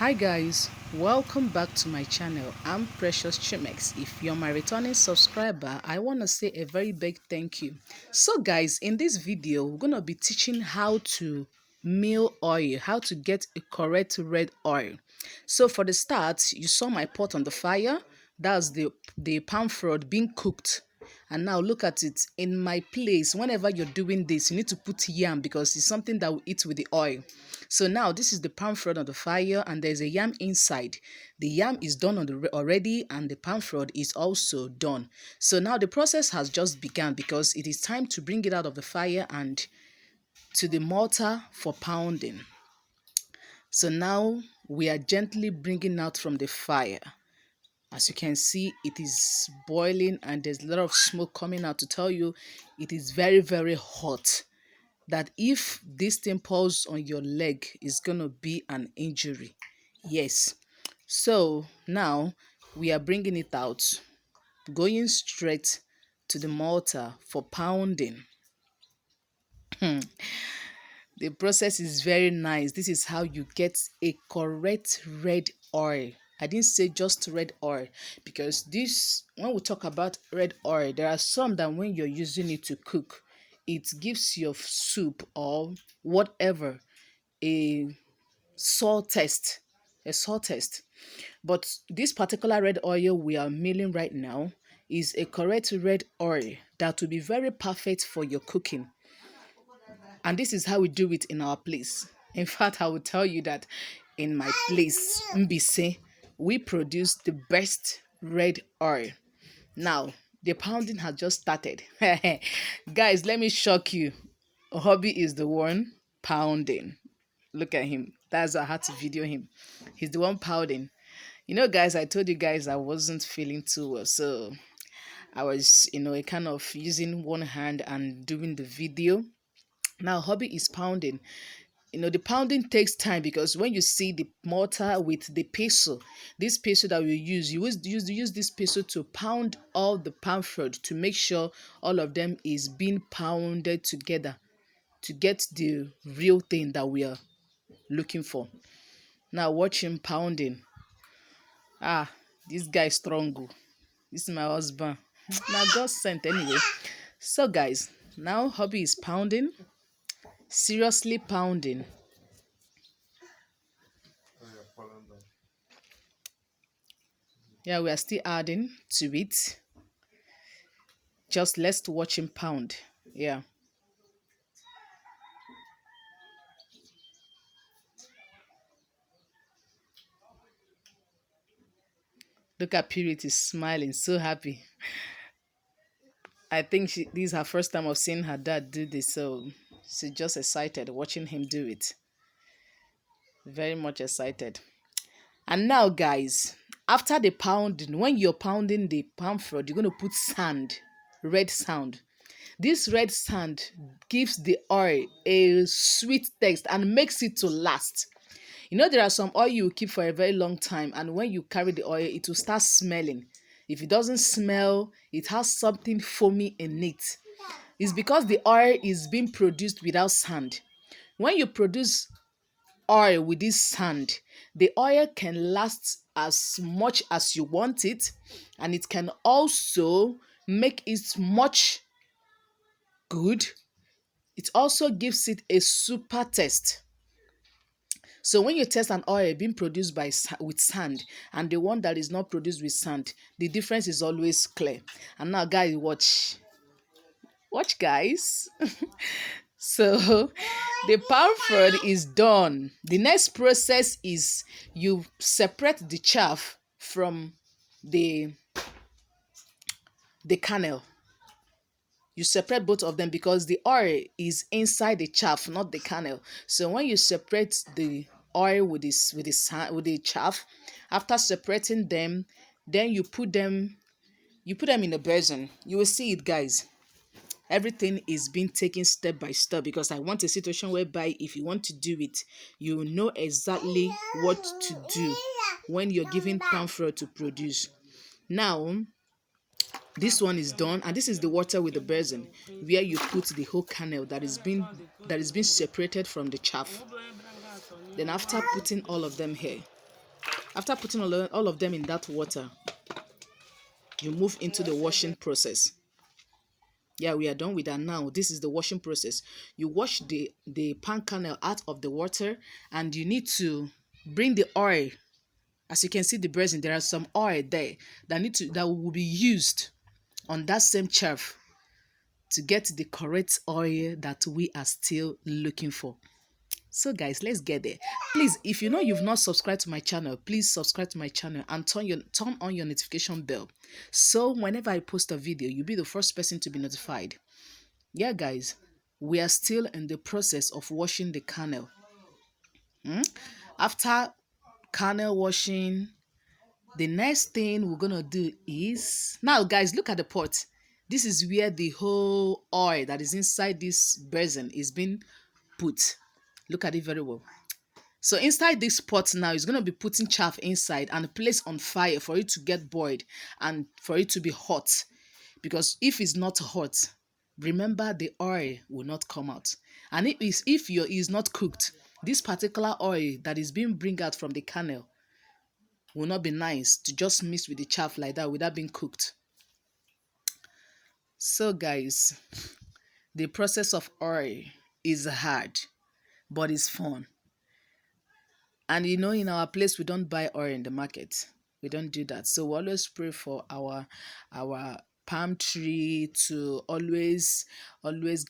Hi guys, welcome back to my channel. I'm Precious Chimex. If you're my returning subscriber, I want to say a very big thank you. So guys, in this video, we're going to be teaching how to mill oil, how to get a correct red oil. So for the start, you saw my pot on the fire. That's the palm fruit being cooked. And now look at it. In my place, whenever you're doing this, you need to put yam because it's something that will eat with the oil. So now this is the palm fruit on the fire and there's a yam inside. The yam is done already and the palm fruit is also done. So now the process has just begun because it is time to bring it out of the fire and to the mortar for pounding. So now we are gently bringing out from the fire. As you can see, it is boiling and there's a lot of smoke coming out to tell you it is very, very hot. That if this thing pulls on your leg, is going to be an injury. Yes. So now we are bringing it out, going straight to the mortar for pounding. The process is very nice. This is how you get a correct red oil. I didn't say just red oil because this, when we talk about red oil, there are some that when you're using it to cook, it gives your soup or whatever a salt test, a salt test. But this particular red oil we are milling right now is a correct red oil that will be very perfect for your cooking. And this is how we do it in our place. In fact, I will tell you that in my place, Mbise, we produce the best red oil. Now, the pounding has just started. Guys, let me shock you. Hobby is the one pounding. Look at him. That's why I had to video him. He's the one pounding. You know, guys, I told you guys I wasn't feeling too well. So I was, a kind of using one hand and doing the video. Now, hobby is pounding. The pounding takes time because when you see the mortar with the pestle, this pestle that we use, you use this pestle to pound all the palm fruit to make sure all of them is being pounded together to get the real thing that we are looking for. Now watch him pounding. This guy is strong. This is my husband. Now God sent anyway. So guys, now hobby is pounding. Seriously pounding. Yeah, we are still adding to it. Just let's watch him pound. Yeah. Look at Purity smiling, so happy. I think this is her first time of seeing her dad do this, so she's just excited watching him do it. Very much excited. And now, guys, after the pounding, when you're pounding the palm fruit, you're going to put sand, red sand. This red sand gives the oil a sweet taste and makes it to last. There are some oil you keep for a very long time, and when you carry the oil, it will start smelling. If it doesn't smell, it has something foamy in it. It's because the oil is being produced without sand. When you produce oil with this sand, the oil can last as much as you want it, and it can also make it much good. It also gives it a super taste. So when you test an oil being produced with sand and the one that is not produced with sand, the difference is always clear. And now, guys, watch, guys. So the palm fruit is done. The next process is you separate the chaff from the kernel. You separate both of them because the oil is inside the chaff, not the kernel. So when you separate the oil with the chaff, after separating them, then you put them in a basin. You will see it, guys. Everything is being taken step by step because I want a situation whereby if you want to do it, you know exactly what to do when you're giving palm fruit to produce. Now, this one is done, and this is the water with the basin where you put the whole kernel that is being separated from the chaff. Then after putting all of them here, After putting all of them in that water, you move into the washing process. Yeah, we are done with that now. This is the washing process. You wash the pan kernel out of the water, and you need to bring the oil. As you can see the resin, there are some oil there that will be used on that same chaff to get the correct oil that we are still looking for. So guys, let's get there. Please, if you know you've not subscribed to my channel, please subscribe to my channel and turn on your notification bell. So whenever I post a video, you'll be the first person to be notified. Yeah, guys, we are still in the process of washing the kernel. After kernel washing, the next thing we're gonna do is, now guys, look at the pot. This is where the whole oil that is inside this basin is being put. Look at it very well. So inside this pot now is going to be putting chaff inside and placed on fire for it to get boiled and for it to be hot. Because if it's not hot, remember the oil will not come out. And if your is not cooked, this particular oil that is being bring out from the kernel will not be nice to just mix with the chaff like that without being cooked. So guys, the process of oil is hard, but it's fun. And you know, in our place, we don't buy oil in the market. We don't do that. So we always pray for our palm tree to always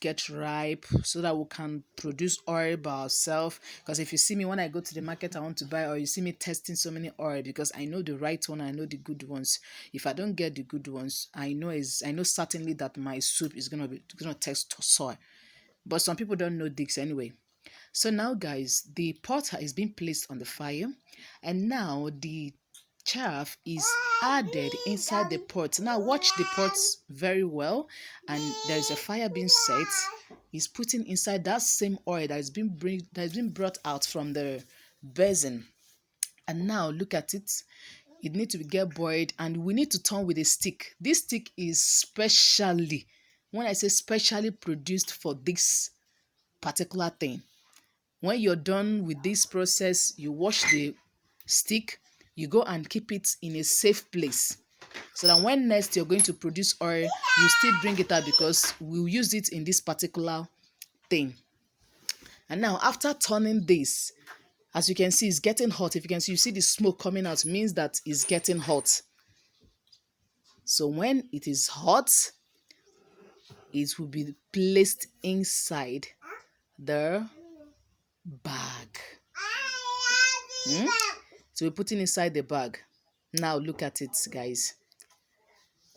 get ripe so that we can produce oil by ourselves. Because if you see me when I go to the market, I want to buy oil, you see me testing so many oil because I know the right one, I know the good ones. If I don't get the good ones, I know certainly that my soup is gonna taste sour. But some people don't know this anyway. So now guys, the pot is being placed on the fire, and now the chaff is added inside the pot. Now watch the pot very well, and there is a fire being set. He's putting inside that same oil that is being brought out from the basin. And now look at it. It needs to get boiled, and we need to turn with a stick. This stick is specially, when I say specially produced for this particular thing. When you're done with this process, you wash the stick, you go and keep it in a safe place. So that when next you're going to produce oil, you still bring it out because we'll use it in this particular thing. And now after turning this, as you can see, it's getting hot. If you can see, you see the smoke coming out, means that it's getting hot. So when it is hot, it will be placed inside the bag. To be putting inside the bag. Now look at it, guys.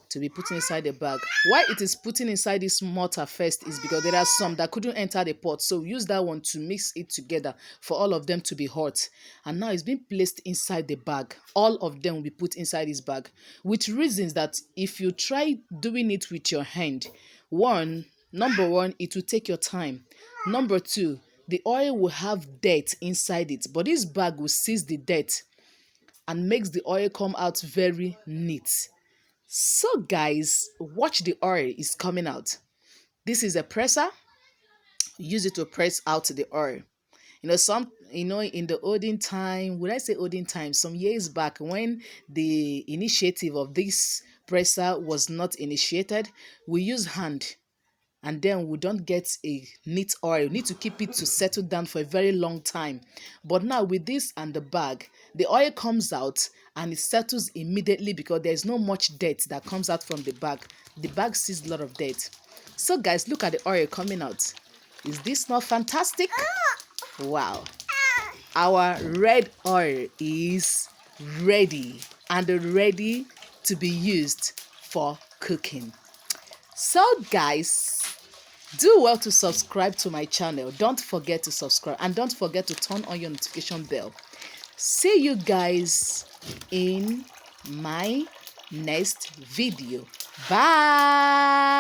To be putting inside the bag. Why it is putting inside this mortar first is because there are some that couldn't enter the pot. So use that one to mix it together for all of them to be hot. And now it's being placed inside the bag. All of them will be put inside this bag. With reasons that if you try doing it with your hand, number one, it will take your time. Number two, the oil will have dirt inside it, but this bag will seize the dirt and makes the oil come out very neat. So guys, watch, the oil is coming out. This is a presser. Use it to press out the oil. In the olden time, would I say olden time, some years back when the initiative of this presser was not initiated, we use hand. And then we don't get a neat oil. We need to keep it to settle down for a very long time. But now with this and the bag, the oil comes out and it settles immediately because there's no much dirt that comes out from the bag. The bag sees a lot of dirt. So guys, look at the oil coming out. Is this not fantastic? Wow. Our red oil is ready and ready to be used for cooking. So guys, do well to subscribe to my channel. Don't forget to subscribe and don't forget to turn on your notification bell. See you guys in my next video. Bye.